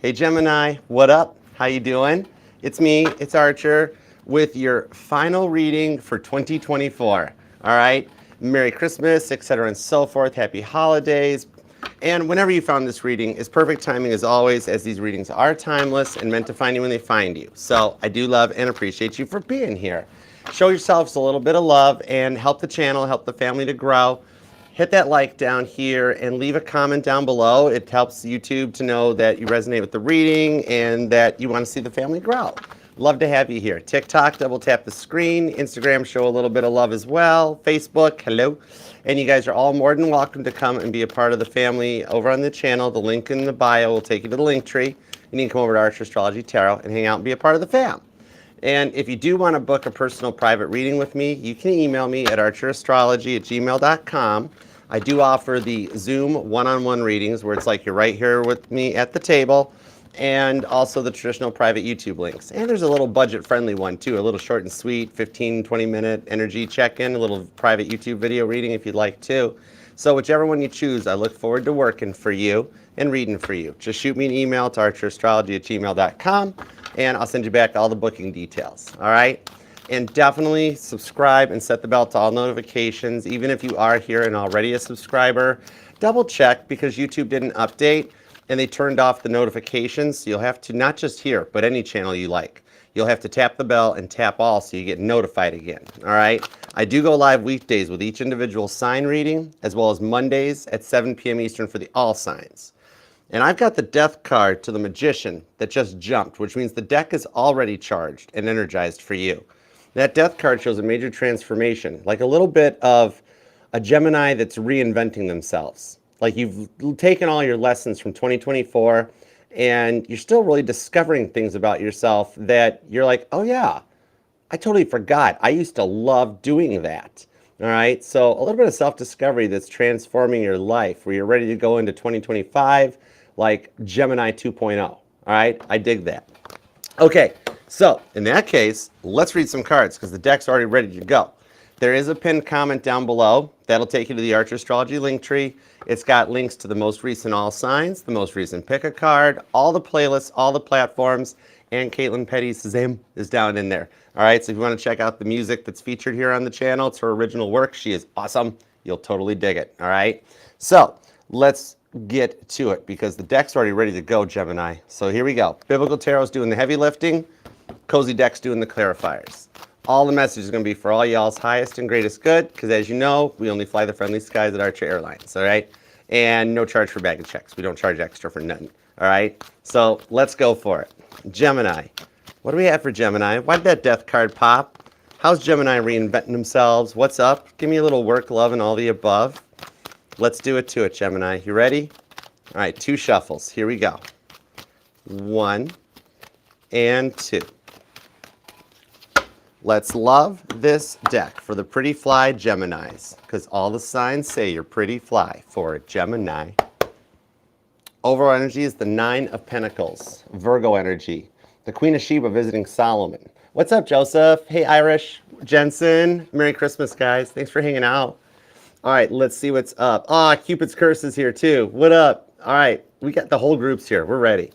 Hey Gemini, what up? How you doing? It's me, it's Archer, with your final reading for 2024. All right, Merry Christmas, etc. and so forth. Happy holidays. And whenever you found this reading is perfect timing as always, as these readings are timeless and meant to find you when they find you. So I do love and appreciate you for being here. Show yourselves a little bit of love and help the channel, help the family to grow. Hit that like down here and leave a comment down below. It helps YouTube to know that you resonate with the reading and that you want to see the family grow. Love to have you here. TikTok, double tap the screen. Instagram, show a little bit of love as well. Facebook, hello. And you guys are all more than welcome to come and be a part of the family over on the channel. The link in the bio will take you to the link tree. You can come over to Archer Astrology Tarot and hang out and be a part of the fam. And if you do want to book a personal private reading with me, you can email me at archerastrology@gmail.com. I do offer the Zoom one-on-one readings where it's like you're right here with me at the table, and also the traditional private YouTube links. And there's a little budget-friendly one too, a little short and sweet, 15, 20-minute energy check-in, a little private YouTube video reading if you'd like to. So whichever one you choose, I look forward to working for you and reading for you. Just shoot me an email to archerastrology@gmail.com and I'll send you back all the booking details, all right? And definitely subscribe and set the bell to all notifications. Even if you are here and already a subscriber, double check because YouTube didn't update and they turned off the notifications. So you'll have to, not just here, but any channel you like. You'll have to tap the bell and tap all so you get notified again, all right? I do go live weekdays with each individual sign reading, as well as Mondays at 7 p.m. Eastern for the all signs. And I've got the death card to the magician that just jumped, which means the deck is already charged and energized for you. That death card shows a major transformation, like a little bit of a Gemini that's reinventing themselves. Like you've taken all your lessons from 2024 and you're still really discovering things about yourself that you're like, oh yeah, I totally forgot. I used to love doing that. All right, so a little bit of self-discovery that's transforming your life where you're ready to go into 2025 like Gemini 2.0. All right, I dig that. Okay, so in that case, let's read some cards because the deck's already ready to go. There is a pinned comment down below. That'll take you to the Archer Astrology link tree. It's got links to the most recent all signs, the most recent pick a card, all the playlists, all the platforms, and Caitlin Petty's Zim is down in there. All right, so if you want to check out the music that's featured here on the channel, it's her original work. She is awesome. You'll totally dig it. All right, so let's get to it because the deck's already ready to go, Gemini. So here we go. Biblical Tarot's doing the heavy lifting. Cozy Deck's doing the clarifiers. All the message is going to be for all y'all's highest and greatest good because as you know, we only fly the friendly skies at Archer Airlines, all right? And no charge for baggage checks. We don't charge extra for nothing, all right? So let's go for it. Gemini. What do we have for Gemini? Why did that death card pop? How's Gemini reinventing themselves? What's up? Give me a little work, love, and all the above. Let's do it to it, Gemini. You ready? All right, 2 shuffles. Here we go. 1 and 2. Let's love this deck for the pretty fly Geminis, because all the signs say you're pretty fly for it, Gemini. Overall energy is the 9 of Pentacles, Virgo energy. The Queen of Sheba visiting Solomon. What's up, Joseph? Hey, Irish, Jensen. Merry Christmas, guys. Thanks for hanging out. All right, let's see what's up. Ah, Cupid's Curse is here too. What up? All right, we got the whole groups here. We're ready.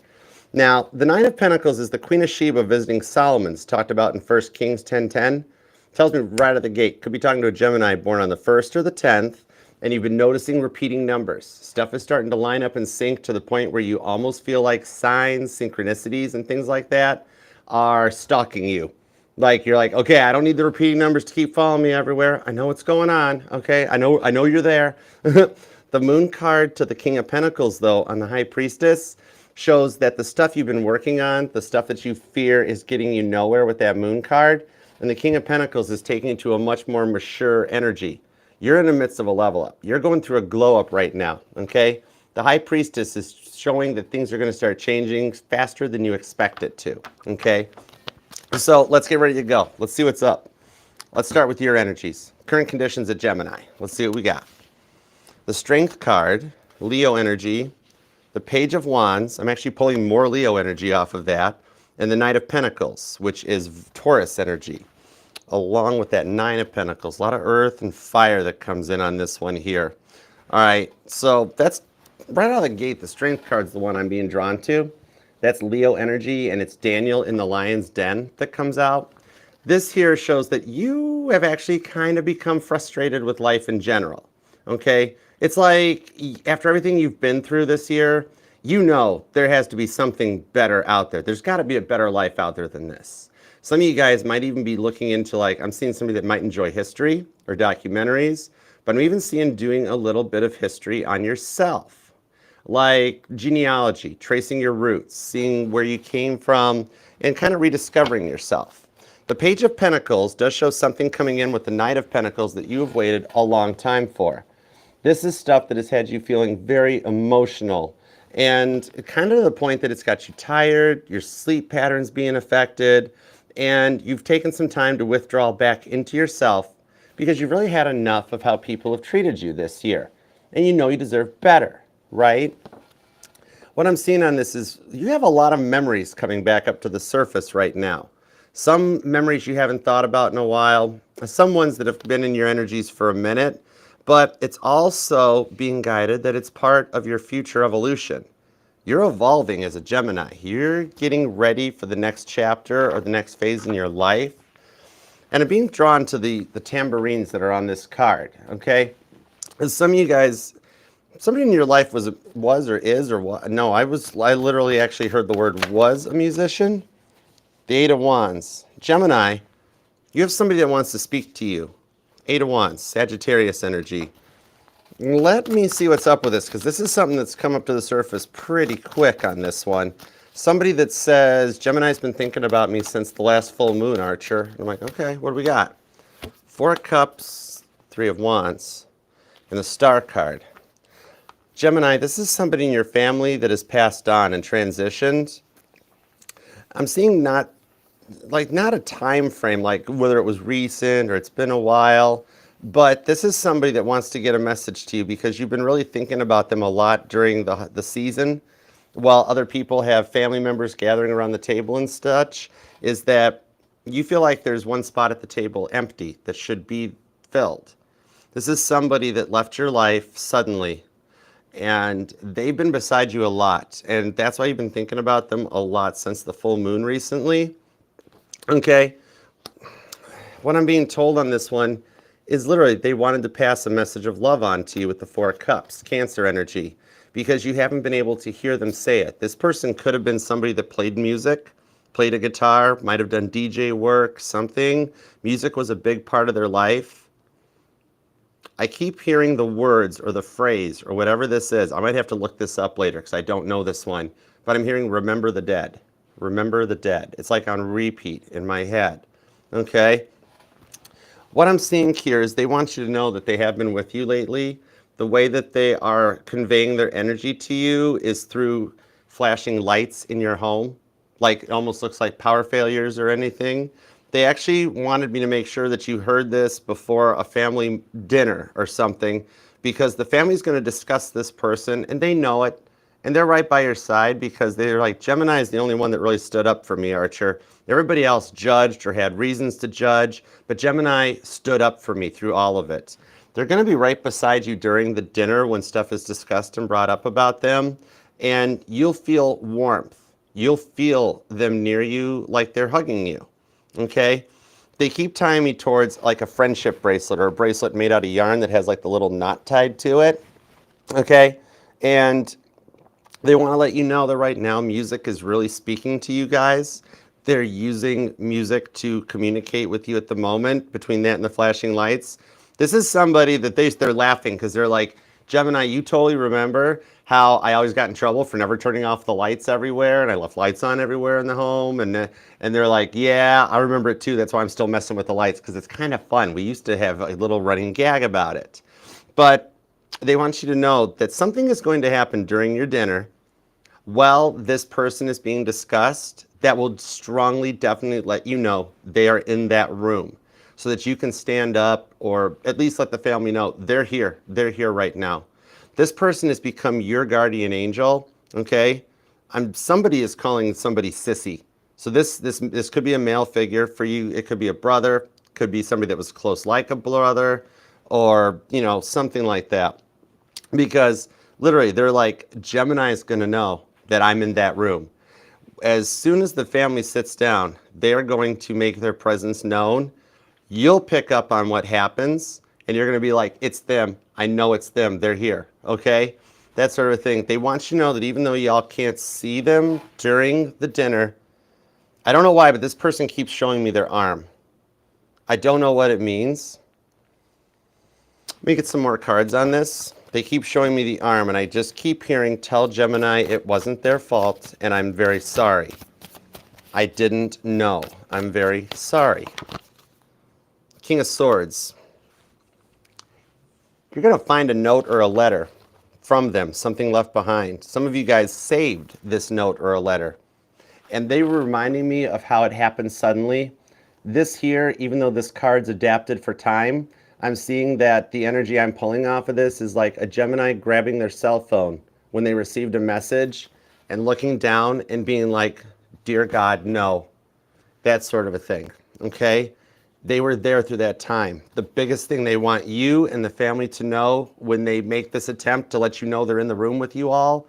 Now, the 9 of Pentacles is the Queen of Sheba visiting Solomon's, talked about in 1 Kings 10:10. Tells me right at the gate, could be talking to a Gemini born on the 1st or the 10th, and you've been noticing repeating numbers. Stuff is starting to line up and sync to the point where you almost feel like signs, synchronicities, and things like that are stalking you. Like, you're like, okay, I don't need the repeating numbers to keep following me everywhere. I know what's going on, okay? I know you're there. The Moon card to the King of Pentacles, though, on the High Priestess, shows that the stuff you've been working on, the stuff that you fear is getting you nowhere with that Moon card, and the King of Pentacles is taking you to a much more mature energy. You're in the midst of a level up. You're going through a glow up right now, okay? The High Priestess is showing that things are going to start changing faster than you expect it to, okay? So let's get ready to go. Let's see what's up. Let's start with your energies. Current conditions at Gemini. Let's see what we got. The Strength card, Leo energy, the Page of Wands. I'm actually pulling more Leo energy off of that. And the Knight of Pentacles, which is Taurus energy, along with that 9 of Pentacles. A lot of earth and fire that comes in on this one here. All right, so that's right out of the gate. The Strength card's the one I'm being drawn to. That's Leo energy, and it's Daniel in the lion's den that comes out. This here shows that you have actually kind of become frustrated with life in general, okay? It's like after everything you've been through this year, you know there has to be something better out there. There's got to be a better life out there than this. Some of you guys might even be looking into, like, I'm seeing somebody that might enjoy history or documentaries, but I'm even seeing doing a little bit of history on yourself, like genealogy, tracing your roots, seeing where you came from, and kind of rediscovering yourself. The Page of Pentacles does show something coming in with the Knight of Pentacles that you have waited a long time for. This is stuff that has had you feeling very emotional and kind of to the point that it's got you tired, your sleep patterns being affected, and you've taken some time to withdraw back into yourself because you've really had enough of how people have treated you this year. And you know you deserve better, right? What I'm seeing on this is you have a lot of memories coming back up to the surface right now. Some memories you haven't thought about in a while, some ones that have been in your energies for a minute, but it's also being guided that it's part of your future evolution. You're evolving as a Gemini. You're getting ready for the next chapter or the next phase in your life. And I'm being drawn to the tambourines that are on this card, okay? As some of you guys, somebody in your life was or is or what? No, I literally actually heard the word was a musician. The Eight of Wands. Gemini, you have somebody that wants to speak to you. Eight of Wands, Sagittarius energy. Let me see what's up with this, because this is something that's come up to the surface pretty quick on this one. Somebody that says, Gemini's been thinking about me since the last full moon, Archer. And I'm like, okay, what do we got? Four of Cups, Three of Wands, and the Star card. Gemini, this is somebody in your family that has passed on and transitioned. I'm seeing not a time frame, like whether it was recent or it's been a while, but this is somebody that wants to get a message to you because you've been really thinking about them a lot during the season, while other people have family members gathering around the table and such, is that you feel like there's one spot at the table empty that should be filled. This is somebody that left your life suddenly, and they've been beside you a lot, and that's why you've been thinking about them a lot since the full moon recently. Okay, what I'm being told on this one is literally they wanted to pass a message of love on to you with the Four of Cups, Cancer energy, because you haven't been able to hear them say it. This person could have been somebody that played music, played a guitar, might have done DJ work, something. Music was a big part of their life. I keep hearing the words or the phrase or whatever this is. I might have to look this up later because I don't know this one, but I'm hearing remember the dead. Remember the dead. It's like on repeat in my head, okay? What I'm seeing here is they want you to know that they have been with you lately. The way that they are conveying their energy to you is through flashing lights in your home, like it almost looks like power failures or anything. They actually wanted me to make sure that you heard this before a family dinner or something, because the family's going to discuss this person and they know it. And they're right by your side because they're like, Gemini is the only one that really stood up for me, Archer. Everybody else judged or had reasons to judge, but Gemini stood up for me through all of it. They're going to be right beside you during the dinner when stuff is discussed and brought up about them, and you'll feel warmth. You'll feel them near you like they're hugging you, okay? They keep tying me towards like a friendship bracelet or a bracelet made out of yarn that has like the little knot tied to it, okay? And they want to let you know that right now music is really speaking to you guys. They're using music to communicate with you at the moment between that and the flashing lights. This is somebody that they're laughing because they're like, Gemini, you totally remember how I always got in trouble for never turning off the lights everywhere, and I left lights on everywhere in the home, and they're like, yeah, I remember it too. That's why I'm still messing with the lights, because it's kind of fun. We used to have a little running gag about it. But they want you to know that something is going to happen during your dinner while this person is being discussed that will strongly, definitely let you know they are in that room so that you can stand up or at least let the family know they're here. They're here right now. This person has become your guardian angel, okay? Somebody is calling somebody sissy. So this could be a male figure for you. It could be a brother, could be somebody that was close like a brother, or, you know, something like that. Because literally they're like, Gemini is going to know that I'm in that room. As soon as the family sits down, they're going to make their presence known. You'll pick up on what happens, and you're going to be like, it's them. I know it's them. They're here. Okay? That sort of thing. They want you to know that even though y'all can't see them during the dinner, I don't know why, but this person keeps showing me their arm. I don't know what it means. Let me get some more cards on this. They keep showing me the arm, and I just keep hearing, tell Gemini it wasn't their fault, and I'm very sorry. I didn't know. I'm very sorry. King of Swords. You're going to find a note or a letter from them, something left behind. Some of you guys saved this note or a letter, and they were reminding me of how it happened suddenly. This here, even though this card's adapted for time, I'm seeing that the energy I'm pulling off of this is like a Gemini grabbing their cell phone when they received a message and looking down and being like, dear God, no. That sort of a thing, okay? They were there through that time. The biggest thing they want you and the family to know when they make this attempt to let you know they're in the room with you all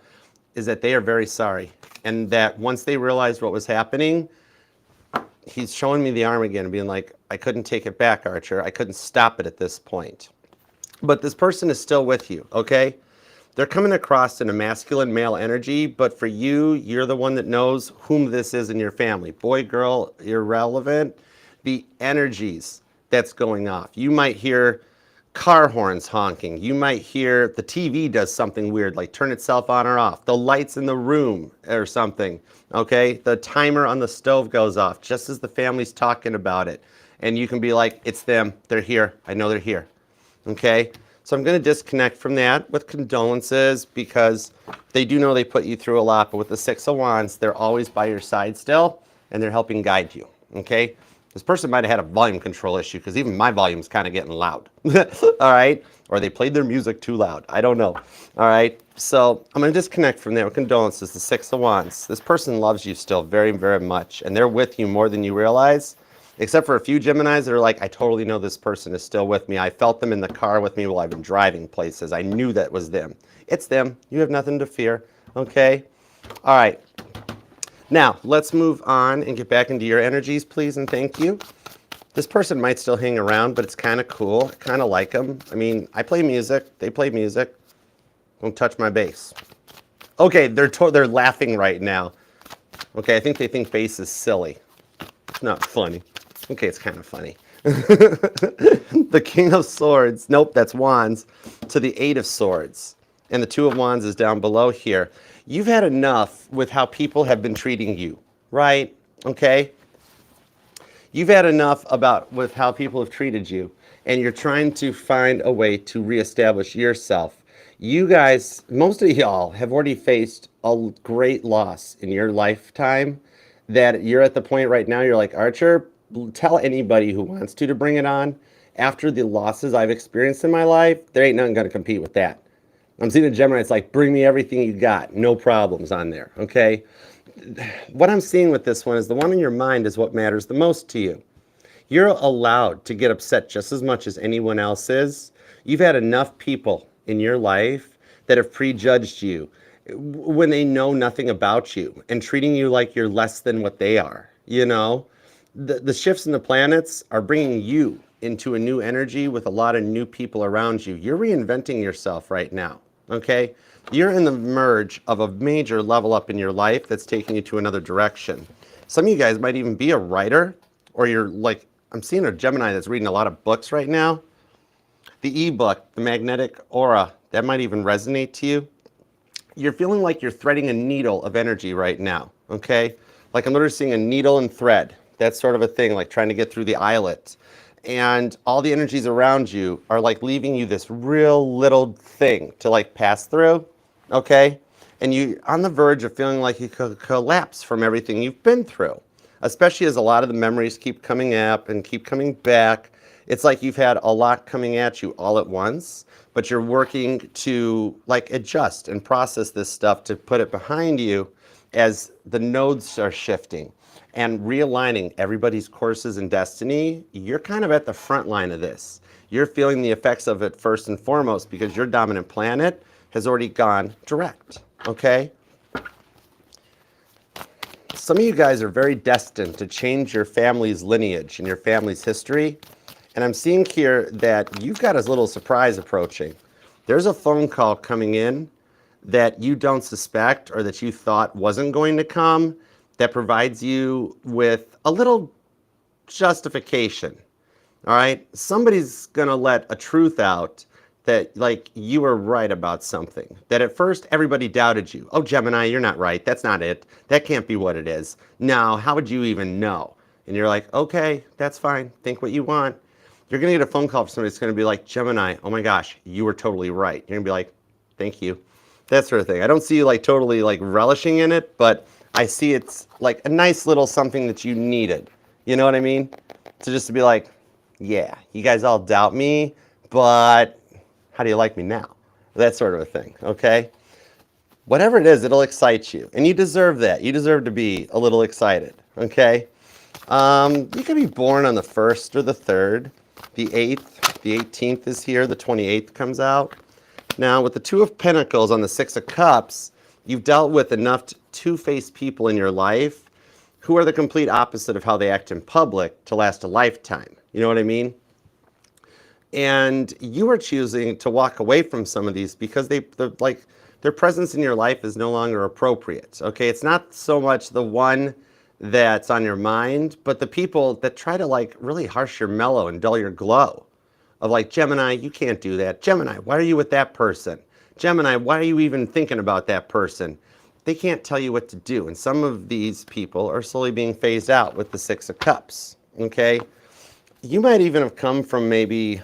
is that they are very sorry. And that once they realized what was happening, he's showing me the arm again and being like, I couldn't take it back, Archer. I couldn't stop it at this point. But this person is still with you, okay? They're coming across in a masculine male energy, but for you, you're the one that knows whom this is in your family. Boy, girl, irrelevant. The energies that's going off. You might hear car horns honking. You might hear the TV does something weird, like turn itself on or off. The lights in the room or something, okay? The timer on the stove goes off just as the family's talking about it. And you can be like, it's them. They're here. I know they're here, okay? So I'm going to disconnect from that with condolences because they do know they put you through a lot. But with the Six of Wands, they're always by your side still, and they're helping guide you, okay? This person might have had a volume control issue because even my volume's kind of getting loud, all right? Or they played their music too loud. I don't know, all right? So I'm going to disconnect from there with condolences, the Six of Wands. This person loves you still very, very much, and they're with you more than you realize, except for a few Geminis that are like, I totally know this person is still with me. I felt them in the car with me while I've been driving places. I knew that was them. It's them. You have nothing to fear, okay? All right. Now, let's move on and get back into your energies, please, and thank you. This person might still hang around, but it's kind of cool. I kind of like them. I mean, I play music. They play music. Don't touch my bass. Okay, they're laughing right now. Okay, I think they think bass is silly. It's not funny. Okay, it's kind of funny. The King of Swords. Nope, that's Wands. To the Eight of Swords. And the Two of Wands is down below here. You've had enough with how people have been treating you, right? Okay? You've had enough with how people have treated you, and you're trying to find a way to reestablish yourself. You guys, most of y'all, have already faced a great loss in your lifetime that you're at the point right now, you're like, Archer, tell anybody who wants to bring it on. After the losses I've experienced in my life, there ain't nothing going to compete with that. I'm seeing a Gemini, it's like, bring me everything you got. No problems on there, okay? What I'm seeing with this one is the one in your mind is what matters the most to you. You're allowed to get upset just as much as anyone else is. You've had enough people in your life that have prejudged you when they know nothing about you and treating you like you're less than what they are, you know? The shifts in the planets are bringing you into a new energy with a lot of new people around you. You're reinventing yourself right now. Okay, you're in the merge of a major level up in your life that's taking you to another direction. Some of you guys might even be a writer, or you're like, I'm seeing a Gemini that's reading a lot of books right now. The ebook, the magnetic aura, that might even resonate to you. You're feeling like you're threading a needle of energy right now, okay? Like I'm literally seeing a needle and thread. That's sort of a thing, like trying to get through the eyelet. And all the energies around you are like leaving you this real little thing to like pass through, okay? And you're on the verge of feeling like you could collapse from everything you've been through, especially as a lot of the memories keep coming up and keep coming back. It's like you've had a lot coming at you all at once, but you're working to like adjust and process this stuff to put it behind you as the nodes are shifting and realigning everybody's courses and destiny. You're kind of at the front line of this. You're feeling the effects of it first and foremost because your dominant planet has already gone direct, okay? some of you guys are very destined to change your family's lineage and your family's history. And I'm seeing here that you've got a little surprise approaching. There's a phone call coming in that you don't suspect or that you thought wasn't going to come that provides you with a little justification. All right? Somebody's going to let a truth out that, like, you were right about something. That at first everybody doubted you. Oh, Gemini, you're not right. That's not it. That can't be what it is. No, how would you even know? And you're like, okay, that's fine. Think what you want. You're going to get a phone call from somebody that's going to be like, Gemini, oh my gosh, you were totally right. You're going to be like, thank you. That sort of thing. I don't see you like totally like relishing in it, but I see it's like a nice little something that you needed. You know what I mean? To just to be like, yeah, you guys all doubt me, but how do you like me now? That sort of a thing, okay? Whatever it is, it'll excite you. And you deserve that. You deserve to be a little excited, okay? You can be born on the 1st or the 3rd, the 8th, the 18th is here, the 28th comes out. Now, with the 2 of Pentacles on the 6 of Cups, you've dealt with enough two-faced people in your life who are the complete opposite of how they act in public to last a lifetime. You know what I mean? And you are choosing to walk away from some of these because their presence in your life is no longer appropriate. Okay, it's not so much the one that's on your mind, but the people that try to like really harsh your mellow and dull your glow. Of like, Gemini, you can't do that. Gemini, why are you with that person? Gemini, why are you even thinking about that person? They can't tell you what to do. And some of these people are slowly being phased out with the 6 of Cups. Okay, you might even have come from maybe,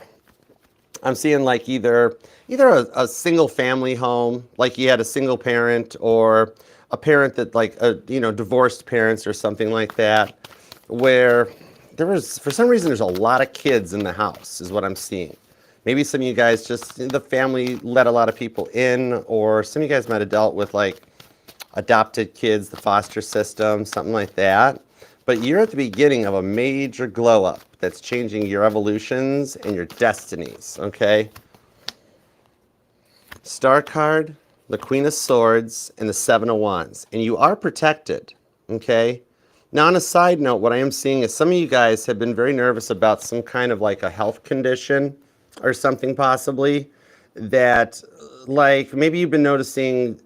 I'm seeing like either a single family home, like you had a single parent, or a parent that like divorced parents or something like that, where there was, for some reason, there's a lot of kids in the house is what I'm seeing. Maybe some of you guys just, the family let a lot of people in, or some of you guys might have dealt with like adopted kids, the foster system, something like that. But you're at the beginning of a major glow up that's changing your evolutions and your destinies, okay? Star card, the Queen of Swords, and the 7 of Wands. And you are protected, okay? Now, on a side note, what I am seeing is some of you guys have been very nervous about some kind of like a health condition or something possibly that, like, maybe you've been noticing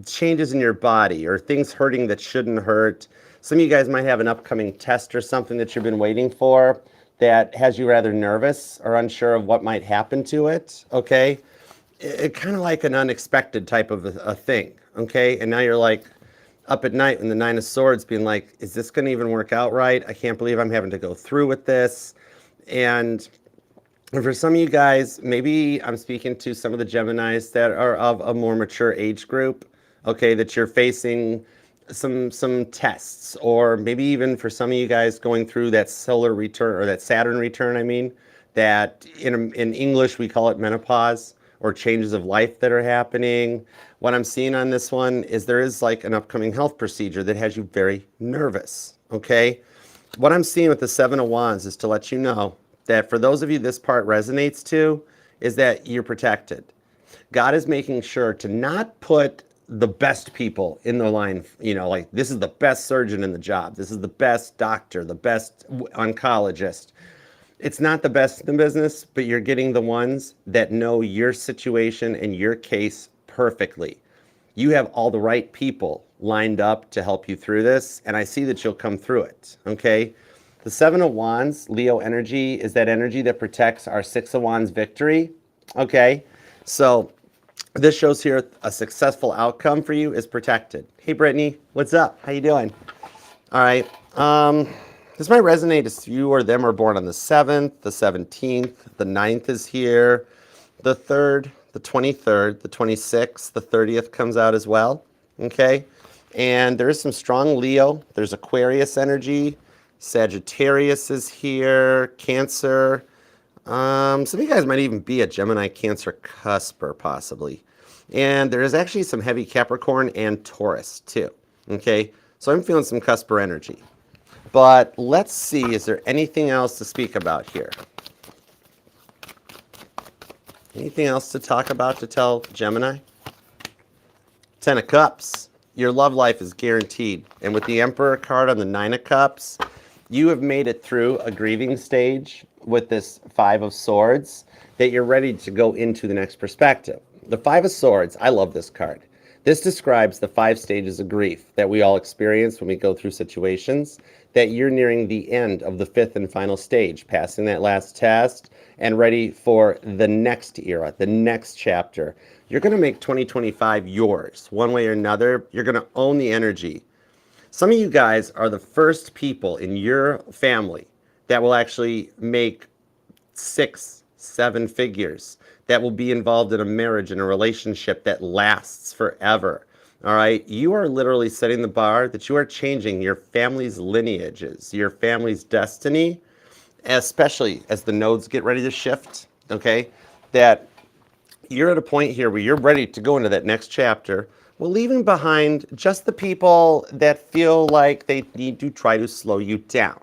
changes in your body or things hurting that shouldn't hurt. Some of you guys might have an upcoming test or something that you've been waiting for that has you rather nervous or unsure of what might happen to it, okay? It kind of like an unexpected type of a thing, okay? And now you're like up at night in the 9 of Swords being like, is this going to even work out right? I can't believe I'm having to go through with this. And for some of you guys, maybe I'm speaking to some of the Geminis that are of a more mature age group, okay, that you're facing some tests, or maybe even for some of you guys going through that solar return, or that Saturn return, I mean, that in English we call it menopause, or changes of life that are happening. What I'm seeing on this one is there is like an upcoming health procedure that has you very nervous, okay? What I'm seeing with the 7 of Wands is to let you know that for those of you this part resonates to, is that you're protected. God is making sure to not put the best people in the line, you know, like this is the best surgeon in the job, this is the best doctor, the best oncologist. It's not the best in the business, but you're getting the ones that know your situation and your case perfectly. You have all the right people lined up to help you through this, and I see that you'll come through it, okay? The 7 of Wands, Leo energy, is that energy that protects our 6 of Wands victory, okay? So this shows here a successful outcome for you is protected. Hey, Brittany, what's up? How you doing? All right. This might resonate if you or them are born on the 7th, the 17th, the 9th is here, the 3rd, the 23rd, the 26th, the 30th comes out as well, okay? And there is some strong Leo. There's Aquarius energy. Sagittarius is here, Cancer. Some of you guys might even be a Gemini Cancer cusper, possibly. And there is actually some heavy Capricorn and Taurus too, okay? So I'm feeling some cusper energy. But let's see, is there anything else to speak about here? Anything else to talk about to tell Gemini? 10 of Cups. Your love life is guaranteed. And with the Emperor card on the Nine of Cups, you have made it through a grieving stage with this Five of Swords that you're ready to go into the next perspective. The Five of Swords, I love this card. This describes the 5 stages of grief that we all experience when we go through situations, that you're nearing the end of the 5th and final stage, passing that last test and ready for the next era, the next chapter. You're going to make 2025 yours, one way or another. You're going to own the energy. Some of you guys are the first people in your family that will actually make 6, 7 figures, that will be involved in a marriage and a relationship that lasts forever. All right? You are literally setting the bar that you are changing your family's lineages, your family's destiny, especially as the nodes get ready to shift, okay? That you're at a point here where you're ready to go into that next chapter, while leaving behind just the people that feel like they need to try to slow you down.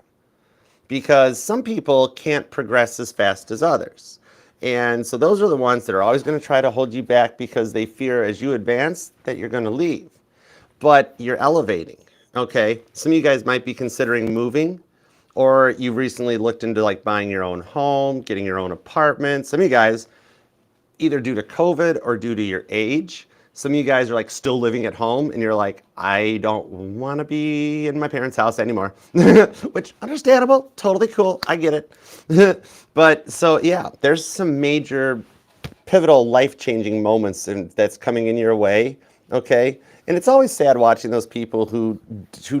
Because some people can't progress as fast as others. And so those are the ones that are always going to try to hold you back because they fear as you advance that you're going to leave. But you're elevating, okay? Some of you guys might be considering moving, or you've recently looked into like buying your own home, getting your own apartment. Some of you guys, either due to COVID or due to your age, some of you guys are like still living at home and you're like, I don't want to be in my parents' house anymore, which understandable, totally cool. I get it. But so, yeah, there's some major pivotal life-changing moments that's coming in your way. Okay. And it's always sad watching those people who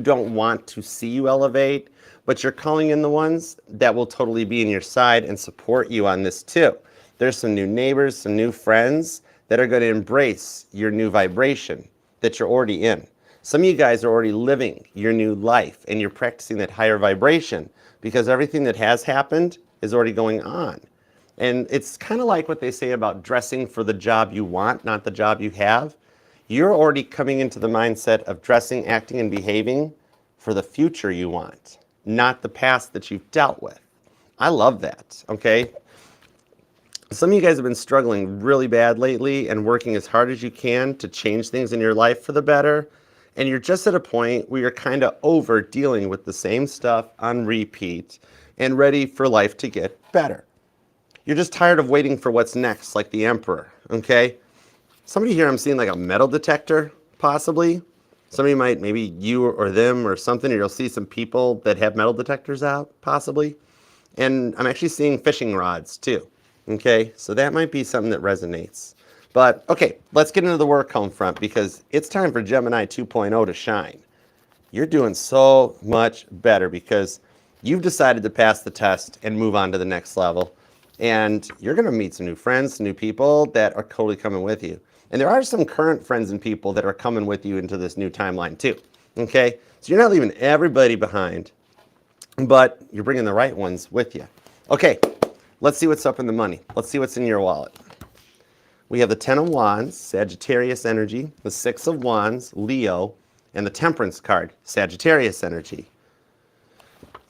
don't want to see you elevate, but you're calling in the ones that will totally be in your side and support you on this too. There's some new neighbors, some new friends that are going to embrace your new vibration that you're already in. Some of you guys are already living your new life and you're practicing that higher vibration because everything that has happened is already going on. And it's kind of like what they say about dressing for the job you want, not the job you have. You're already coming into the mindset of dressing, acting, and behaving for the future you want, not the past that you've dealt with. I love that, okay? Some of you guys have been struggling really bad lately and working as hard as you can to change things in your life for the better. And you're just at a point where you're kind of over dealing with the same stuff on repeat and ready for life to get better. You're just tired of waiting for what's next, like the Emperor, okay? Somebody here, I'm seeing like a metal detector, possibly. Somebody might, maybe you or them or something, or you'll see some people that have metal detectors out, possibly. And I'm actually seeing fishing rods, too. Okay, so that might be something that resonates. But, okay, let's get into the work home front because it's time for Gemini 2.0 to shine. You're doing so much better because you've decided to pass the test and move on to the next level. And you're going to meet some new friends, some new people that are totally coming with you. And there are some current friends and people that are coming with you into this new timeline too. Okay, so you're not leaving everybody behind, but you're bringing the right ones with you. Okay. Let's see what's up in the money. Let's see what's in your wallet. We have the 10 of Wands, Sagittarius energy, the 6 of Wands, Leo, and the Temperance card, Sagittarius energy.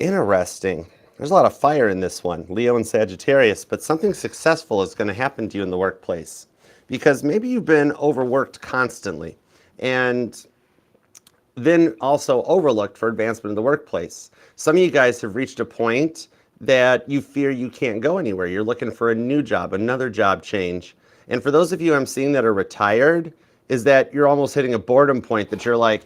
Interesting. There's a lot of fire in this one, Leo and Sagittarius, but something successful is going to happen to you in the workplace because maybe you've been overworked constantly and then also overlooked for advancement in the workplace. Some of you guys have reached a point that you fear you can't go anywhere. You're looking for a new job, another job change. And for those of you I'm seeing that are retired, is that you're almost hitting a boredom point that you're like,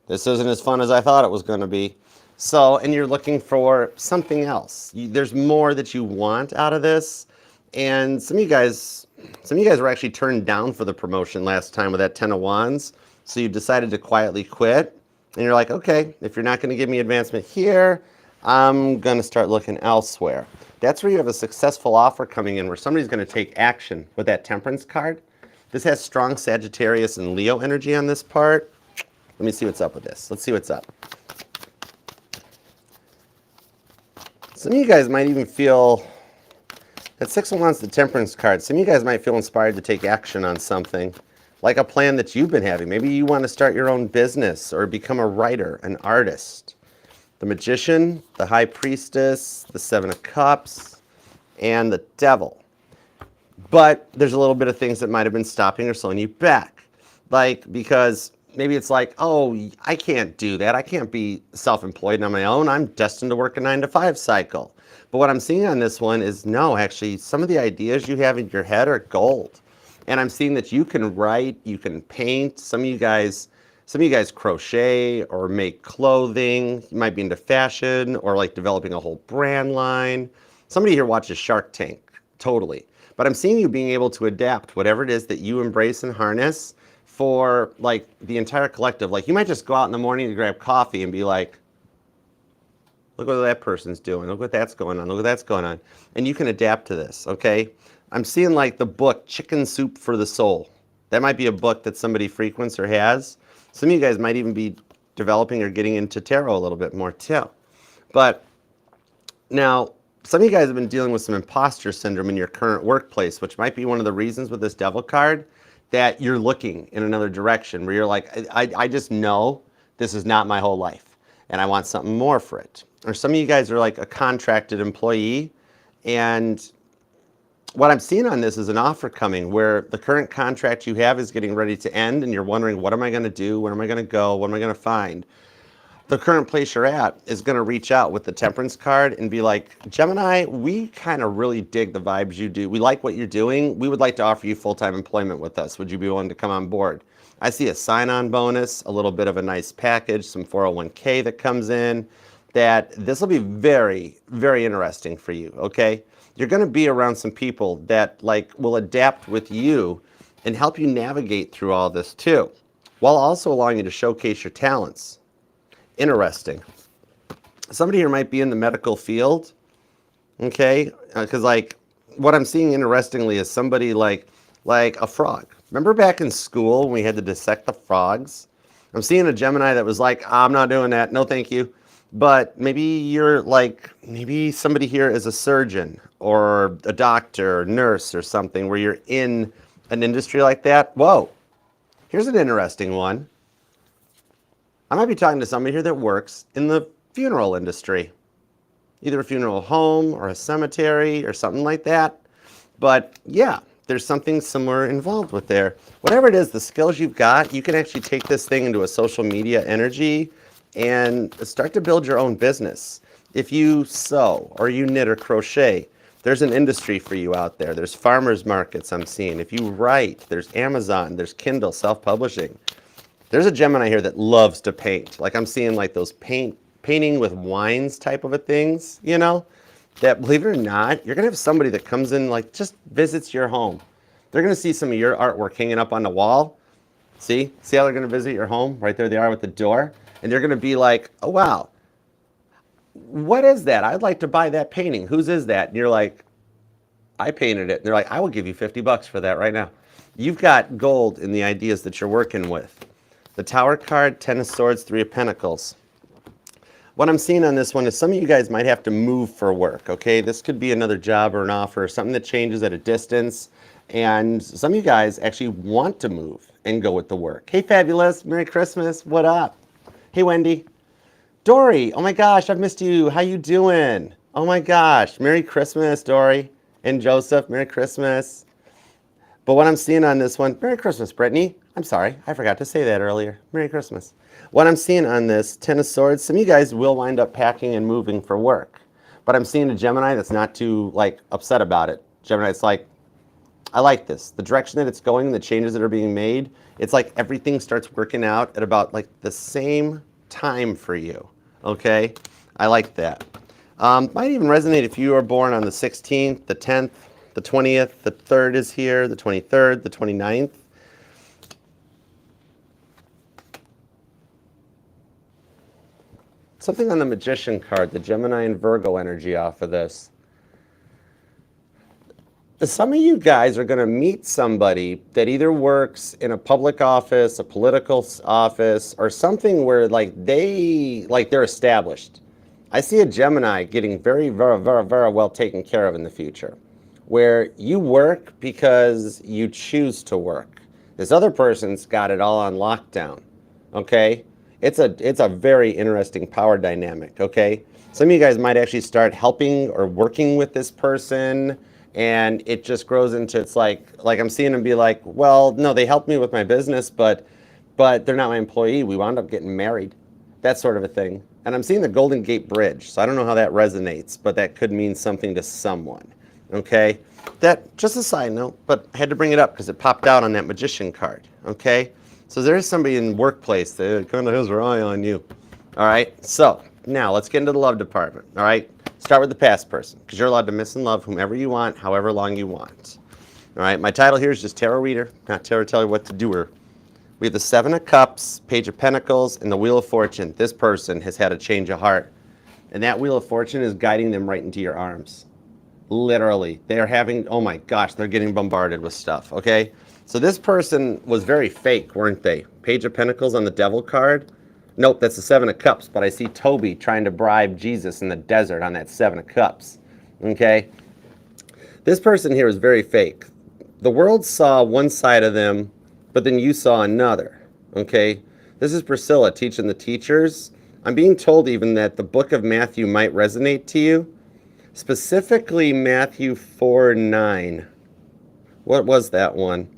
this isn't as fun as I thought it was going to be. So, and you're looking for something else. There's more that you want out of this. And some of you guys were actually turned down for the promotion last time with that 10 of Wands. So you decided to quietly quit. And you're like, okay, if you're not going to give me advancement here, I'm going to start looking elsewhere. That's where you have a successful offer coming in where somebody's going to take action with that Temperance card. This has strong Sagittarius and Leo energy on this part. Let me see what's up with this. Let's see what's up. Some of you guys might even feel, that 6 of Wands, the Temperance card, some of you guys might feel inspired to take action on something, like a plan that you've been having. Maybe you want to start your own business or become a writer, an artist. The Magician, the High Priestess, the 7 of Cups, and the Devil. But there's a little bit of things that might have been stopping or slowing you back. Like, because maybe it's like, oh, I can't do that. I can't be self-employed on my own. I'm destined to work a 9-to-5 cycle. But what I'm seeing on this one is no, actually, some of the ideas you have in your head are gold. And I'm seeing that you can write, you can paint. Some of you guys crochet or make clothing. You might be into fashion or like developing a whole brand line. Somebody here watches Shark Tank, totally. But I'm seeing you being able to adapt whatever it is that you embrace and harness for like the entire collective. Like you might just go out in the morning to grab coffee and be like, look what that person's doing. Look what that's going on. Look what that's going on. And you can adapt to this, okay? I'm seeing like the book Chicken Soup for the Soul. That might be a book that somebody frequents or has. Some of you guys might even be developing or getting into tarot a little bit more too. But now, some of you guys have been dealing with some imposter syndrome in your current workplace, which might be one of the reasons with this devil card that you're looking in another direction, where you're like, I just know this is not my whole life, and I want something more for it. Or some of you guys are like a contracted employee, and what I'm seeing on this is an offer coming where the current contract you have is getting ready to end, and you're wondering, what am I going to do? Where am I going to go? What am I going to find? The current place you're at is going to reach out with the Temperance card and be like, Gemini, we kind of really dig the vibes you do. We like what you're doing. We would like to offer you full-time employment with us. Would you be willing to come on board? I see a sign-on bonus, a little bit of a nice package, some 401k that comes in, that this will be very, very interesting for you, okay? You're going to be around some people that like will adapt with you and help you navigate through all this too, while also allowing you to showcase your talents. Interesting. Somebody here might be in the medical field, okay? Because like what I'm seeing interestingly is somebody like a frog. Remember back in school when we had to dissect the frogs? I'm seeing a Gemini that was like, I'm not doing that, no thank you. But maybe you're like, maybe somebody here is a surgeon or a doctor or nurse or something where you're in an industry like that. Whoa, here's an interesting one. I might be talking to somebody here that works in the funeral industry, either a funeral home or a cemetery or something like that. But yeah, there's something similar involved with there. Whatever it is, the skills you've got, you can actually take this thing into a social media energy and start to build your own business. If you sew or you knit or crochet, there's an industry for you out there. There's farmers markets I'm seeing. If you write, there's Amazon, there's Kindle, self-publishing. There's a Gemini here that loves to paint. Like I'm seeing like those painting with wines type of a things, you know, that believe it or not, you're going to have somebody that comes in like just visits your home. They're going to see some of your artwork hanging up on the wall. See how they're going to visit your home? Right there they are with the door. And they're going to be like, oh, wow, what is that? I'd like to buy that painting. Whose is that? And you're like, I painted it. And they're like, I will give you $50 for that right now. You've got gold in the ideas that you're working with. The Tower card, 10 of Swords, 3 of Pentacles. What I'm seeing on this one is some of you guys might have to move for work, okay? This could be another job or an offer or something that changes at a distance. And some of you guys actually want to move and go with the work. Hey, Fabulous. Merry Christmas. What up? Hey, Wendy. Dory. Oh, my gosh. I've missed you. How you doing? Oh, my gosh. Merry Christmas, Dory. And Joseph. Merry Christmas. But what I'm seeing on this one, Merry Christmas, Brittany. I'm sorry, I forgot to say that earlier. Merry Christmas. What I'm seeing on this, 10 of Swords, some of you guys will wind up packing and moving for work. But I'm seeing a Gemini that's not too like upset about it. Gemini, it's like, I like this. The direction that it's going, the changes that are being made, it's like everything starts working out at about like the same time for you, okay? I like that. Might even resonate if you are born on the 16th, the 10th, the 20th, the 3rd is here, the 23rd, the 29th. Something on the Magician card, the Gemini and Virgo energy off of this. Some of you guys are going to meet somebody that either works in a public office, a political office, or something where they're established. I see a Gemini getting very, very, very, very well taken care of in the future, where you work because you choose to work. This other person's got it all on lockdown, okay? It's a very interesting power dynamic, okay? Some of you guys might actually start helping or working with this person, and it just grows into, it's like I'm seeing them be like, well, no, they helped me with my business, but but they're not my employee. We wound up getting married, that sort of a thing. And I'm seeing the Golden Gate Bridge, so I don't know how that resonates, but that could mean something to someone, okay? That, just a side note, but I had to bring it up because it popped out on that Magician card, okay? So there's somebody in the workplace that kind of has their eye on you, all right? So now let's get into the love department, all right? Start with the past person, because you're allowed to miss and love whomever you want, however long you want. All right, my title here is just Tarot Reader, not Tarot Teller what to do. We have the Seven of Cups, Page of Pentacles, and the Wheel of Fortune. This person has had a change of heart, and that Wheel of Fortune is guiding them right into your arms. Literally, they are having, oh my gosh, they're getting bombarded with stuff, okay? So this person was very fake, weren't they? Page of Pentacles on the Devil card. Nope, that's the Seven of Cups, but I see Toby trying to bribe Jesus in the desert on that Seven of Cups, okay? This person here is very fake. The world saw one side of them, but then you saw another, okay? This is Priscilla teaching the teachers. I'm being told even that the book of Matthew might resonate to you, specifically Matthew 4:9. What was that one?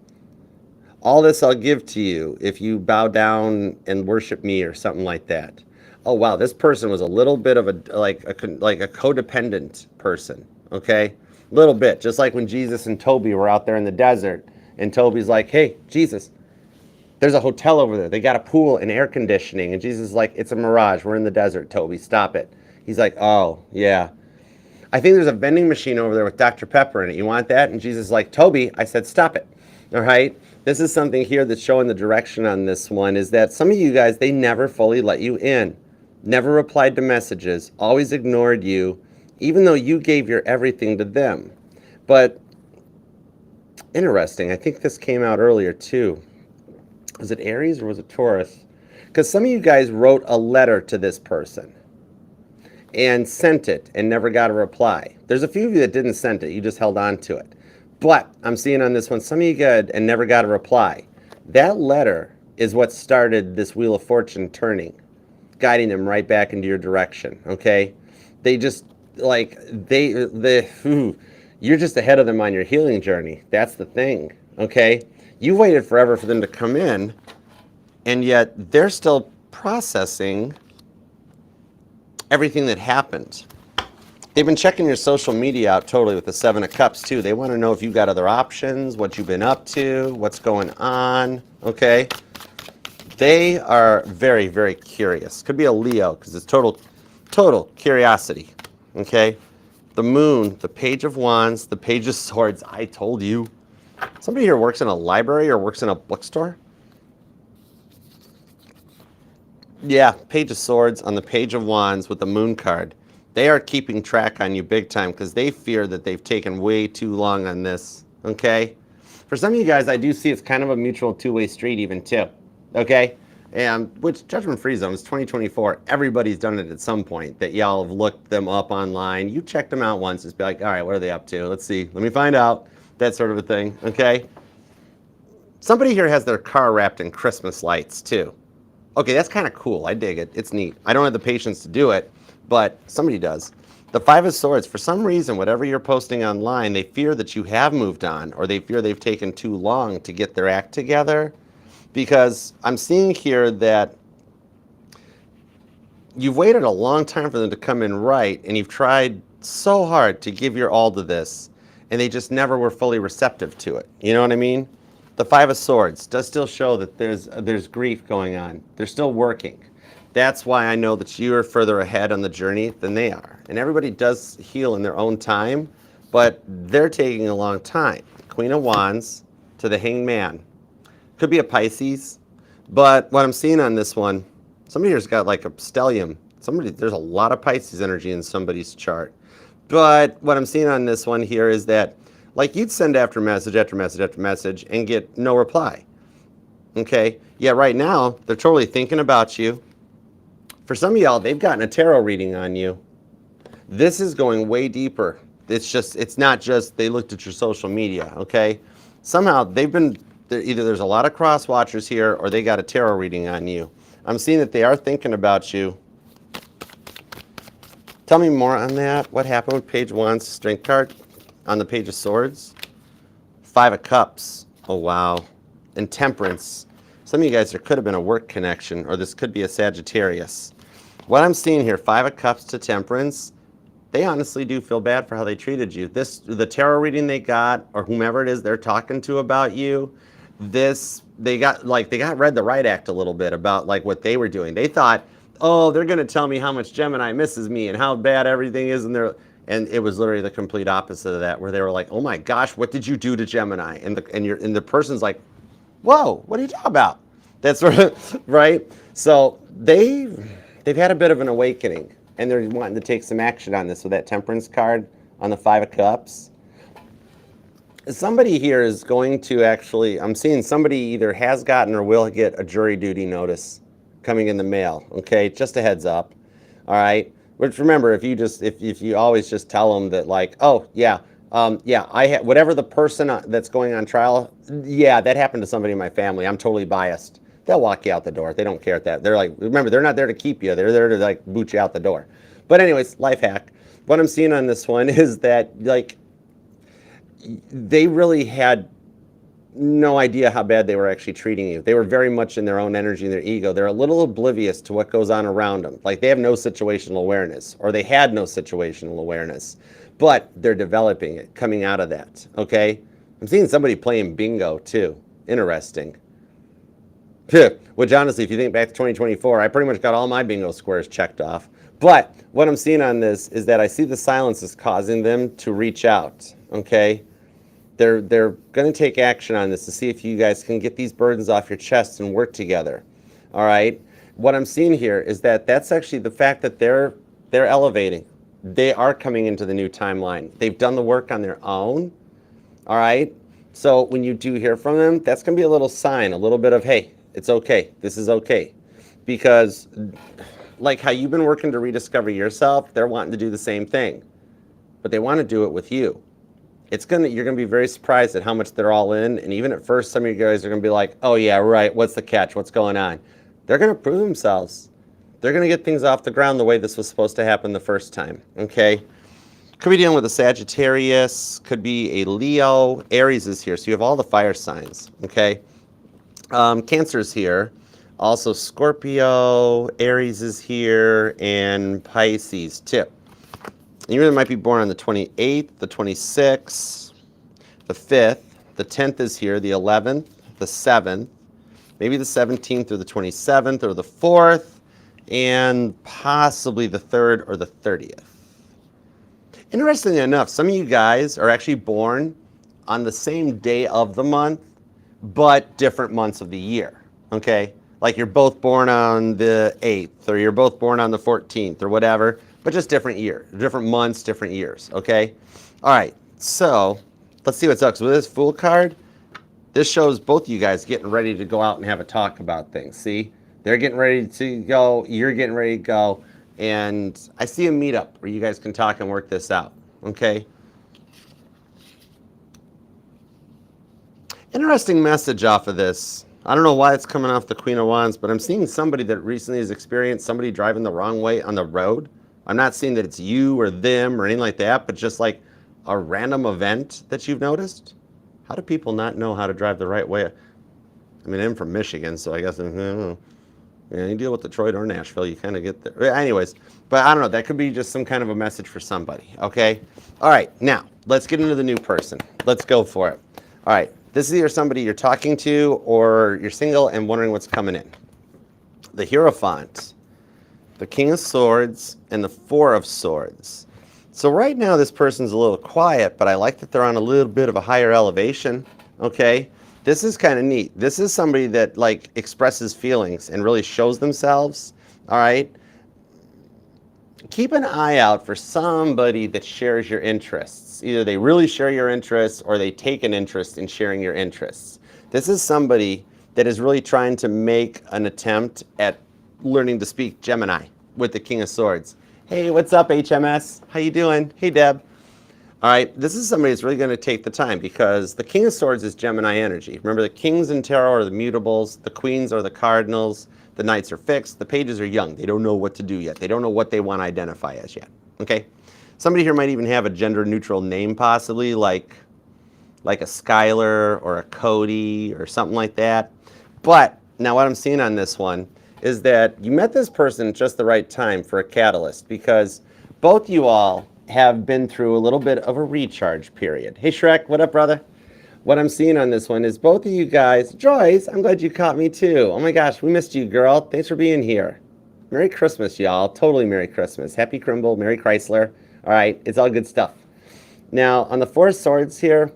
All this I'll give to you if you bow down and worship me, or something like that. Oh wow, this person was a little bit of a codependent person, okay? Little bit, just like when Jesus and Toby were out there in the desert, and Toby's like, hey, Jesus, there's a hotel over there. They got a pool and air conditioning. And Jesus is like, it's a mirage. We're in the desert, Toby. Stop it. He's like, oh, yeah. I think there's a vending machine over there with Dr. Pepper in it. You want that? And Jesus is like, Toby, I said, stop it. All right? This is something here that's showing the direction on this one, is that some of you guys, they never fully let you in. Never replied to messages. Always ignored you, even though you gave your everything to them. But interesting. I think this came out earlier too. Was it Aries or was it Taurus? Because some of you guys wrote a letter to this person and sent it and never got a reply. There's a few of you that didn't send it. You just held on to it. But I'm seeing on this one, some of you got and never got a reply. That letter is what started this Wheel of Fortune turning, guiding them right back into your direction, okay? They just, like, you're just ahead of them on your healing journey. That's the thing, okay? You waited forever for them to come in, and yet they're still processing everything that happened. They've been checking your social media out totally with the Seven of Cups, too. They want to know if you've got other options, what you've been up to, what's going on, okay? They are very, very curious. Could be a Leo, because it's total curiosity, okay? The Moon, the Page of Wands, the Page of Swords. I told you. Somebody here works in a library or works in a bookstore? Yeah, Page of Swords on the Page of Wands with the Moon card. They are keeping track on you big time because they fear that they've taken way too long on this, okay? For some of you guys, I do see it's kind of a mutual two-way street even too, okay? And which Judgment Free Zone is 2024. Everybody's done it at some point that y'all have looked them up online. You checked them out once. Just be like, all right, what are they up to? Let's see. Let me find out. That sort of a thing, okay? Somebody here has their car wrapped in Christmas lights too. Okay, that's kind of cool. I dig it. It's neat. I don't have the patience to do it, but somebody does. The Five of Swords, for some reason, whatever you're posting online, they fear that you have moved on, or they fear they've taken too long to get their act together. Because I'm seeing here that you've waited a long time for them to come in right, and you've tried so hard to give your all to this, and they just never were fully receptive to it. You know what I mean? The Five of Swords does still show that there's grief going on. They're still working. That's why I know that you are further ahead on the journey than they are. And everybody does heal in their own time, but they're taking a long time. Queen of Wands to the Hanged Man. Could be a Pisces, but what I'm seeing on this one, somebody here's got like a stellium. There's a lot of Pisces energy in somebody's chart. But what I'm seeing on this one here is that, like, you'd send after message after message after message and get no reply. Okay? Yeah, right now, they're totally thinking about you. For some of y'all, they've gotten a tarot reading on you. This is going way deeper. It's not just they looked at your social media, okay? Somehow, either there's a lot of cross watchers here or they got a tarot reading on you. I'm seeing that they are thinking about you. Tell me more on that. What happened with Page of Wands, Strength card on the Page of Swords? Five of Cups. Oh, wow. And Temperance. Some of you guys, there could have been a work connection, or this could be a Sagittarius. What I'm seeing here, 5 of Cups to Temperance, they honestly do feel bad for how they treated you. The tarot reading they got, or whomever it is they're talking to about you, they got read the right act a little bit about like what they were doing. They thought, oh, they're going to tell me how much Gemini misses me and how bad everything is, and it was literally the complete opposite of that, where they were like, oh my gosh, what did you do to Gemini? And the person's like, whoa, what are you talking about? That's sort of right. So they've had a bit of an awakening, and they're wanting to take some action on this with that Temperance card on the 5 of Cups. Somebody here is going to actually, I'm seeing somebody either has gotten or will get a jury duty notice coming in the mail. Okay, just a heads up. All right. Which remember, if you always just tell them that like, oh yeah, whatever the person that's going on trial, yeah, that happened to somebody in my family. I'm totally biased. They'll walk you out the door. They don't care at that. They're like, remember, they're not there to keep you. They're there to like boot you out the door. But anyways, life hack. What I'm seeing on this one is that like they really had no idea how bad they were actually treating you. They were very much in their own energy and their ego. They're a little oblivious to what goes on around them. Like they have no situational awareness, or they had no situational awareness, but they're developing it, coming out of that, okay? I'm seeing somebody playing bingo too. Interesting. Which honestly, if you think back to 2024, I pretty much got all my bingo squares checked off. But what I'm seeing on this is that I see the silence is causing them to reach out, okay? They're going to take action on this to see if you guys can get these burdens off your chest and work together, all right? What I'm seeing here is that that's actually the fact that they're elevating. They are coming into the new timeline. They've done the work on their own, all right? So when you do hear from them, that's going to be a little sign, a little bit of, hey, it's okay. This is okay. Because like how you've been working to rediscover yourself, they're wanting to do the same thing. But they want to do it with you. You're gonna be very surprised at how much they're all in, and even at first some of you guys are gonna be like, oh yeah, right, what's the catch, what's going on? They're gonna prove themselves. They're gonna get things off the ground the way this was supposed to happen the first time, okay? Could be dealing with a Sagittarius, could be a Leo. Aries is here, so you have all the fire signs, okay? Cancer's here, also Scorpio, Aries is here, and Pisces too. You really might be born on the 28th, the 26th, the 5th, the 10th is here, the 11th, the 7th, maybe the 17th or the 27th or the 4th, and possibly the 3rd or the 30th. Interestingly enough, some of you guys are actually born on the same day of the month, but different months of the year, okay? Like you're both born on the 8th, or you're both born on the 14th, or whatever, but just different year, different months, different years, okay? All right, so let's see what's up. So with this Fool card, this shows both of you guys getting ready to go out and have a talk about things, see? They're getting ready to go, you're getting ready to go, and I see a meetup where you guys can talk and work this out, okay? Interesting message off of this. I don't know why it's coming off the Queen of Wands, but I'm seeing somebody that recently has experienced somebody driving the wrong way on the road. I'm not seeing that it's you or them or anything like that, but just like a random event that you've noticed. How do people not know how to drive the right way? I mean, I'm from Michigan, so I guess you deal with Detroit or Nashville, you kind of get there. Anyways, but I don't know. That could be just some kind of a message for somebody, okay? All right, now, let's get into the new person. Let's go for it. All right, this is either somebody you're talking to or you're single and wondering what's coming in. The Hierophant, the King of Swords, and the Four of Swords. So right now this person's a little quiet, but I like that they're on a little bit of a higher elevation, okay? This is kind of neat. This is somebody that like expresses feelings and really shows themselves, all right? Keep an eye out for somebody that shares your interests. Either they really share your interests or they take an interest in sharing your interests. This is somebody that is really trying to make an attempt at learning to speak Gemini with the King of Swords. Hey, what's up, HMS? How you doing? Hey, Deb. All right, this is somebody that's really going to take the time because the King of Swords is Gemini energy. Remember, the kings in tarot are the mutables, the queens are the cardinals, the knights are fixed, the pages are young. They don't know what to do yet. They don't know what they want to identify as yet, okay? Somebody here might even have a gender-neutral name possibly, like a Skylar or a Cody or something like that. But Now, what I'm seeing on this one is that you met this person at just the right time for a catalyst, because both you all have been through a little bit of a recharge period. Hey, Shrek, what up, brother? What I'm seeing on this one is both of you guys. Joyce, I'm glad you caught me too. Oh my gosh, we missed you, girl. Thanks for being here. Merry Christmas, y'all. Totally Merry Christmas. Happy Crimble, Merry Chrysler. All right, it's all good stuff. Now, on the Four of Swords here,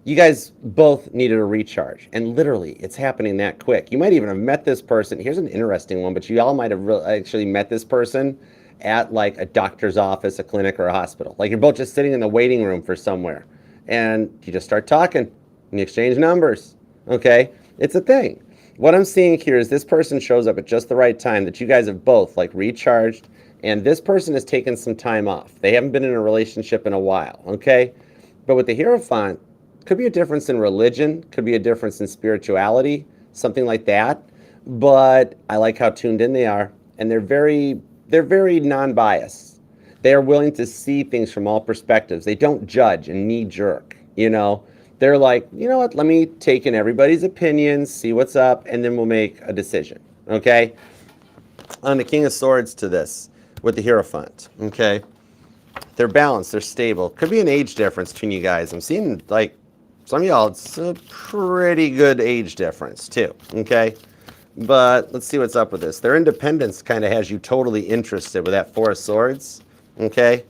you guys both needed a recharge, and literally, it's happening that quick. You might even have met this person. Here's an interesting one, but you all might have actually met this person at like a doctor's office, a clinic, or a hospital. Like you're both just sitting in the waiting room for somewhere, and you just start talking, and you exchange numbers, okay? It's a thing. What I'm seeing here is this person shows up at just the right time, that you guys have both like recharged, and this person has taken some time off. They haven't been in a relationship in a while, okay? But with the Hierophant, could be a difference in religion, could be a difference in spirituality, something like that. But I like how tuned in they are, and they're very non-biased. They are willing to see things from all perspectives. They don't judge and knee-jerk, you know? They're like, you know what, let me take in everybody's opinions, see what's up, and then we'll make a decision, okay? On the King of Swords to this, with the Hierophant, okay? They're balanced, they're stable. Could be an age difference between you guys. I'm seeing, like, some of y'all, it's a pretty good age difference, too, okay? But let's see what's up with this. Their independence kind of has you totally interested with that Four of Swords, okay?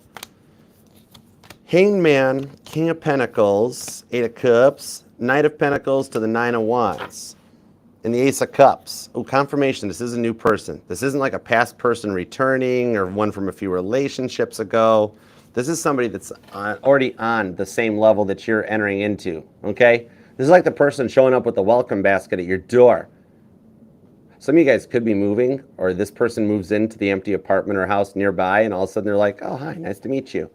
Hanged Man, King of Pentacles, Eight of Cups, Knight of Pentacles to the Nine of Wands, and the Ace of Cups. Oh, confirmation, this is a new person. This isn't like a past person returning or one from a few relationships ago. This is somebody that's already on the same level that you're entering into, okay? This is like the person showing up with the welcome basket at your door. Some of you guys could be moving, or this person moves into the empty apartment or house nearby, and all of a sudden they're like, oh, hi, nice to meet you.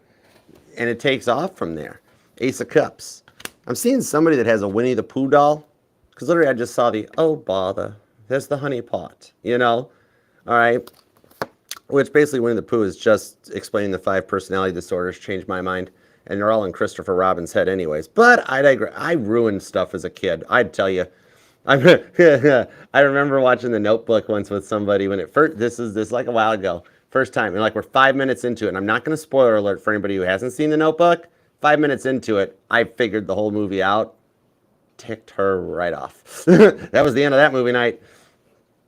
And it takes off from there. Ace of Cups. I'm seeing somebody that has a Winnie the Pooh doll, because literally I just saw the, oh, bother, there's the honey pot, you know? All right? Which basically Winnie the Pooh is just explaining the 5 personality disorders, changed my mind, and they're all in Christopher Robin's head anyways. But I digress. I ruined stuff as a kid. I'd tell you. I remember watching The Notebook once with somebody when it first, this is like a while ago, first time, and like we're 5 minutes into it, and I'm not going to spoiler alert for anybody who hasn't seen The Notebook. 5 minutes into it, I figured the whole movie out, ticked her right off. That was the end of that movie night.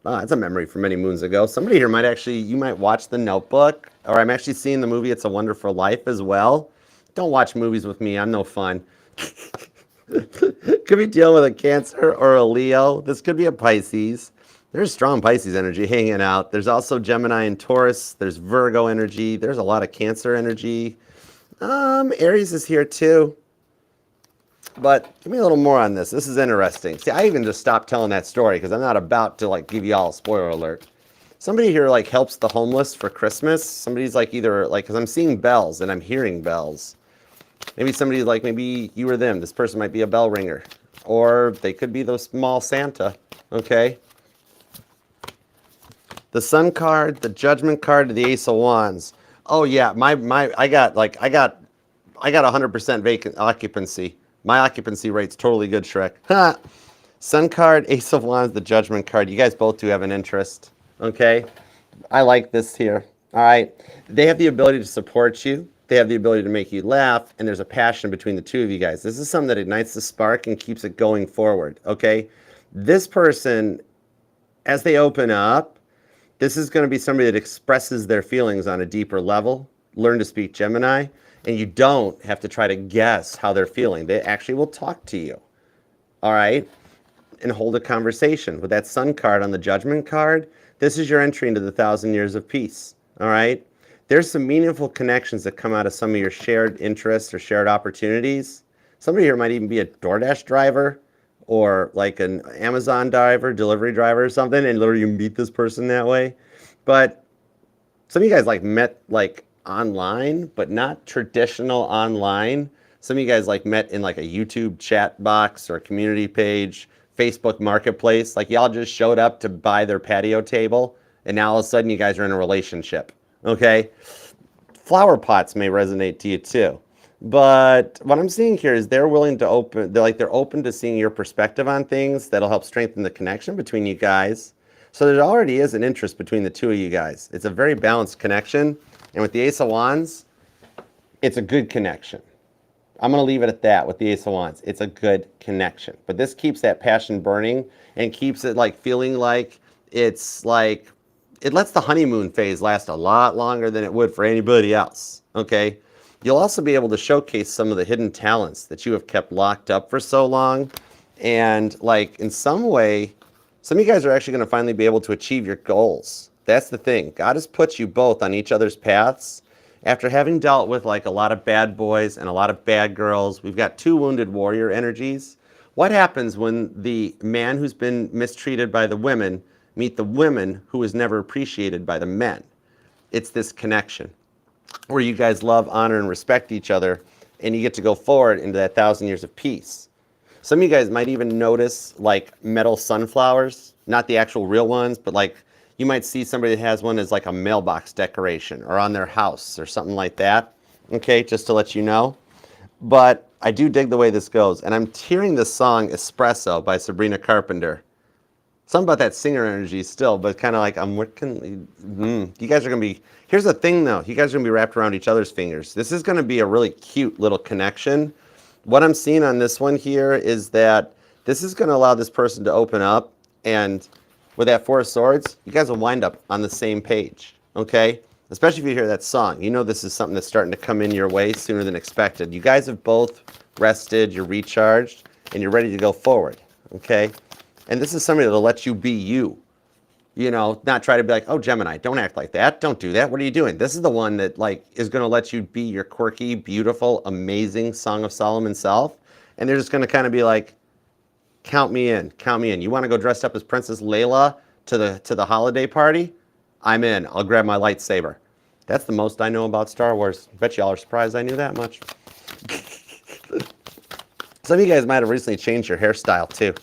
It's a memory from many moons ago. Somebody here might actually, you might watch The Notebook, or I'm actually seeing the movie It's a Wonderful Life as well. Don't watch movies with me, I'm no fun. Could be dealing with a Cancer or a Leo. This could be a Pisces. There's strong Pisces energy hanging out. There's also Gemini and Taurus. There's Virgo energy. There's a lot of Cancer energy. Aries is here too. But give me a little more on this. This is interesting. See, I even just stopped telling that story because I'm not about to like give you all a spoiler alert. Somebody here like helps the homeless for Christmas. Somebody's like either like, because I'm seeing bells and I'm hearing bells. Maybe somebody like, maybe you or them. This person might be a bell ringer. Or they could be the small Santa. Okay. The Sun card, the Judgment card, the Ace of Wands. Oh yeah, I got 100% vacant occupancy. My occupancy rate's totally good, Shrek. Ha! Sun card, Ace of Wands, the Judgment card. You guys both do have an interest. Okay? I like this here. All right? They have the ability to support you. They have the ability to make you laugh. And there's a passion between the two of you guys. This is something that ignites the spark and keeps it going forward. Okay? This person, as they open up, this is going to be somebody that expresses their feelings on a deeper level. Learn to speak Gemini. And you don't have to try to guess how they're feeling. They actually will talk to you. All right? And hold a conversation. With that Sun card on the Judgment card, this is your entry into the 1,000 years of peace. All right? There's some meaningful connections that come out of some of your shared interests or shared opportunities. Somebody here might even be a DoorDash driver or like an Amazon driver, delivery driver or something, and literally you meet this person that way. But some of you guys like met like online, but not traditional online. Some of you guys like met in like a YouTube chat box or a community page, Facebook Marketplace. Like y'all just showed up to buy their patio table, and now all of a sudden you guys are in a relationship. Okay? Flower pots may resonate to you too. But what I'm seeing here is they're willing to open, they're open to seeing your perspective on things that'll help strengthen the connection between you guys. So there already is an interest between the two of you guys. It's a very balanced connection. And with the Ace of Wands, it's a good connection. I'm going to leave it at that with the Ace of Wands. It's a good connection. But this keeps that passion burning and keeps it like feeling like it's like, it lets the honeymoon phase last a lot longer than it would for anybody else, okay? You'll also be able to showcase some of the hidden talents that you have kept locked up for so long. And like in some way, some of you guys are actually going to finally be able to achieve your goals. That's the thing. God has put you both on each other's paths. After having dealt with like a lot of bad boys and a lot of bad girls, we've got two wounded warrior energies. What happens when the man who's been mistreated by the women meet the women who was never appreciated by the men? It's this connection where you guys love, honor, and respect each other, and you get to go forward into that 1,000 years of peace. Some of you guys might even notice like metal sunflowers, not the actual real ones, but like you might see somebody that has one as like a mailbox decoration or on their house or something like that. Okay, just to let you know. But I do dig the way this goes. And I'm hearing this song Espresso by Sabrina Carpenter. Something about that singer energy still, but kind of like I'm working. You guys are going to be, here's the thing though. You guys are going to be wrapped around each other's fingers. This is going to be a really cute little connection. What I'm seeing on this one here is that this is going to allow this person to open up, and with that Four of Swords, you guys will wind up on the same page, okay? Especially if you hear that song. You know this is something that's starting to come in your way sooner than expected. You guys have both rested, you're recharged, and you're ready to go forward, okay? And this is somebody that'll let you be you. You know, not try to be like, oh, Gemini, don't act like that. Don't do that. What are you doing? This is the one that like is going to let you be your quirky, beautiful, amazing Song of Solomon self. And they're just going to kind of be like, count me in, count me in. You want to go dressed up as Princess Layla to the holiday party? I'm in. I'll grab my lightsaber. That's the most I know about Star Wars. Bet y'all are surprised I knew that much. Some of you guys might have recently changed your hairstyle too.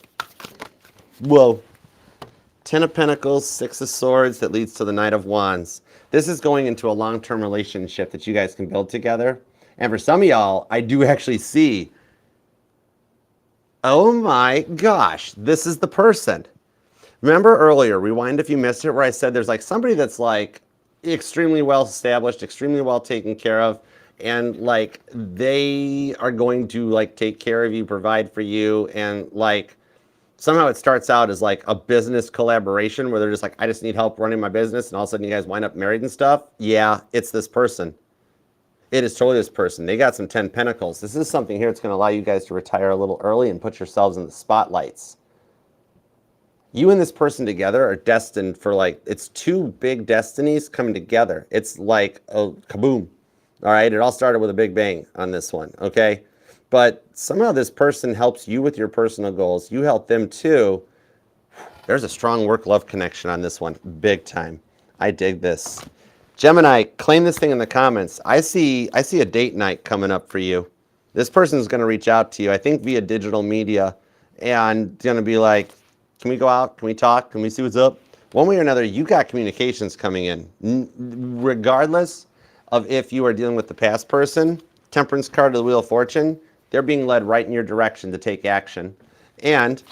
Whoa. 10 of Pentacles, 6 of Swords, that leads to the Knight of Wands. This is going into a long-term relationship that you guys can build together. And for some of y'all, I do actually see, oh my gosh, this is the person. Remember earlier, rewind if you missed it, where I said there's like somebody that's like extremely well established, extremely well taken care of, and like they are going to like take care of you, provide for you, and like somehow it starts out as like a business collaboration where they're just like, I just need help running my business, and all of a sudden you guys wind up married and stuff. Yeah, it's this person. It is totally this person. They got some 10 Pentacles. This is something here that's going to allow you guys to retire a little early and put yourselves in the spotlights. You and this person together are destined for like, it's two big destinies coming together. It's like a kaboom. All right, it all started with a big bang on this one, okay? But somehow this person helps you with your personal goals. You help them too. There's a strong work-love connection on this one, big time. I dig this. Gemini, claim this thing in the comments. I see a date night coming up for you. This person's going to reach out to you, I think via digital media, and going to be like, can we go out? Can we talk? Can we see what's up? One way or another, you got communications coming in. Regardless of if you are dealing with the past person, Temperance card of the Wheel of Fortune, they're being led right in your direction to take action. And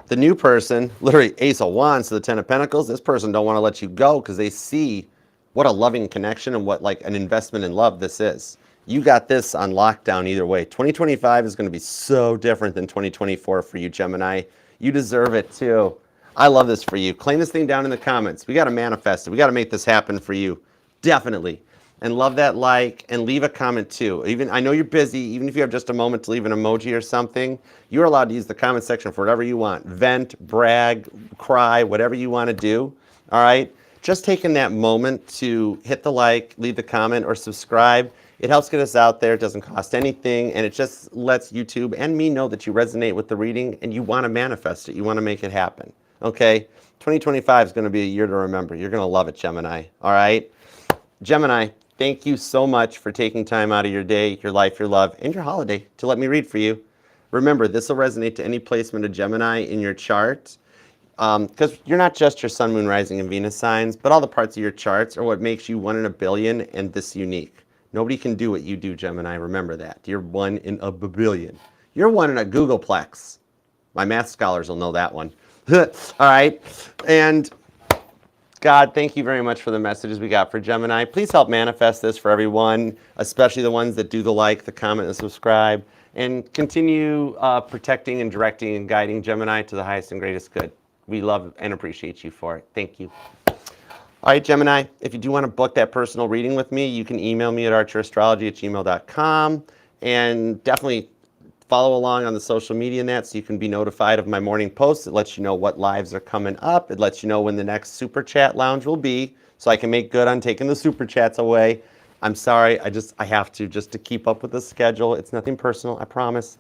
the new person, literally Ace of Wands to the 10 of Pentacles, this person don't want to let you go because they see what a loving connection and what like an investment in love this is. You got this on lockdown either way. 2025 is going to be so different than 2024 for you, Gemini. You deserve it too. I love this for you. Claim this thing down in the comments. We got to manifest it. We got to make this happen for you. Definitely. And love that like and leave a comment too. Even I know you're busy, even if you have just a moment to leave an emoji or something, you're allowed to use the comment section for whatever you want. Vent, brag, cry, whatever you want to do. All right? Just taking that moment to hit the like, leave the comment, or subscribe. It helps get us out there. It doesn't cost anything, and it just lets YouTube and me know that you resonate with the reading and you want to manifest it. You want to make it happen. Okay? 2025 is going to be a year to remember. You're going to love it, Gemini. All right? Gemini, thank you so much for taking time out of your day, your life, your love, and your holiday to let me read for you. Remember, this will resonate to any placement of Gemini in your chart, because you're not just your sun, moon, rising, and Venus signs, but all the parts of your charts are what makes you 1 in a billion and this unique. Nobody can do what you do, Gemini. Remember that. You're one in a billion. You're one in a Googleplex. My math scholars will know that one. All right. And God, thank you very much for the messages we got for Gemini. Please help manifest this for everyone, especially the ones that do the like, the comment, and subscribe. And continue protecting and directing and guiding Gemini to the highest and greatest good. We love and appreciate you for it. Thank you. All right, Gemini, if you do want to book that personal reading with me, you can email me at archerastrology@gmail.com. And definitely follow along on the social media and that so you can be notified of my morning posts. It lets you know what lives are coming up. It lets you know when the next Super Chat lounge will be so I can make good on taking the Super Chats away. I'm sorry, I have to just to keep up with the schedule. It's nothing personal, I promise.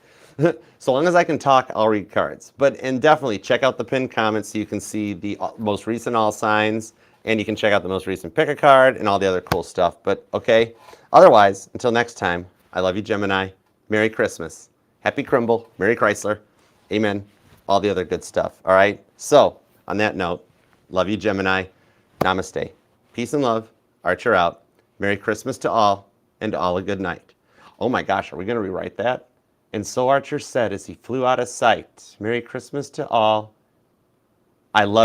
So long as I can talk, I'll read cards. And definitely check out the pinned comments so you can see the most recent all signs, and you can check out the most recent pick a card and all the other cool stuff. But okay, otherwise, until next time, I love you, Gemini. Merry Christmas. Happy Crimble. Merry Chrysler. Amen. All the other good stuff. All right. So on that note, love you, Gemini. Namaste. Peace and love. Archer out. Merry Christmas to all, and all a good night. Oh my gosh, are we going to rewrite that? And so Archer said as he flew out of sight, Merry Christmas to all. I love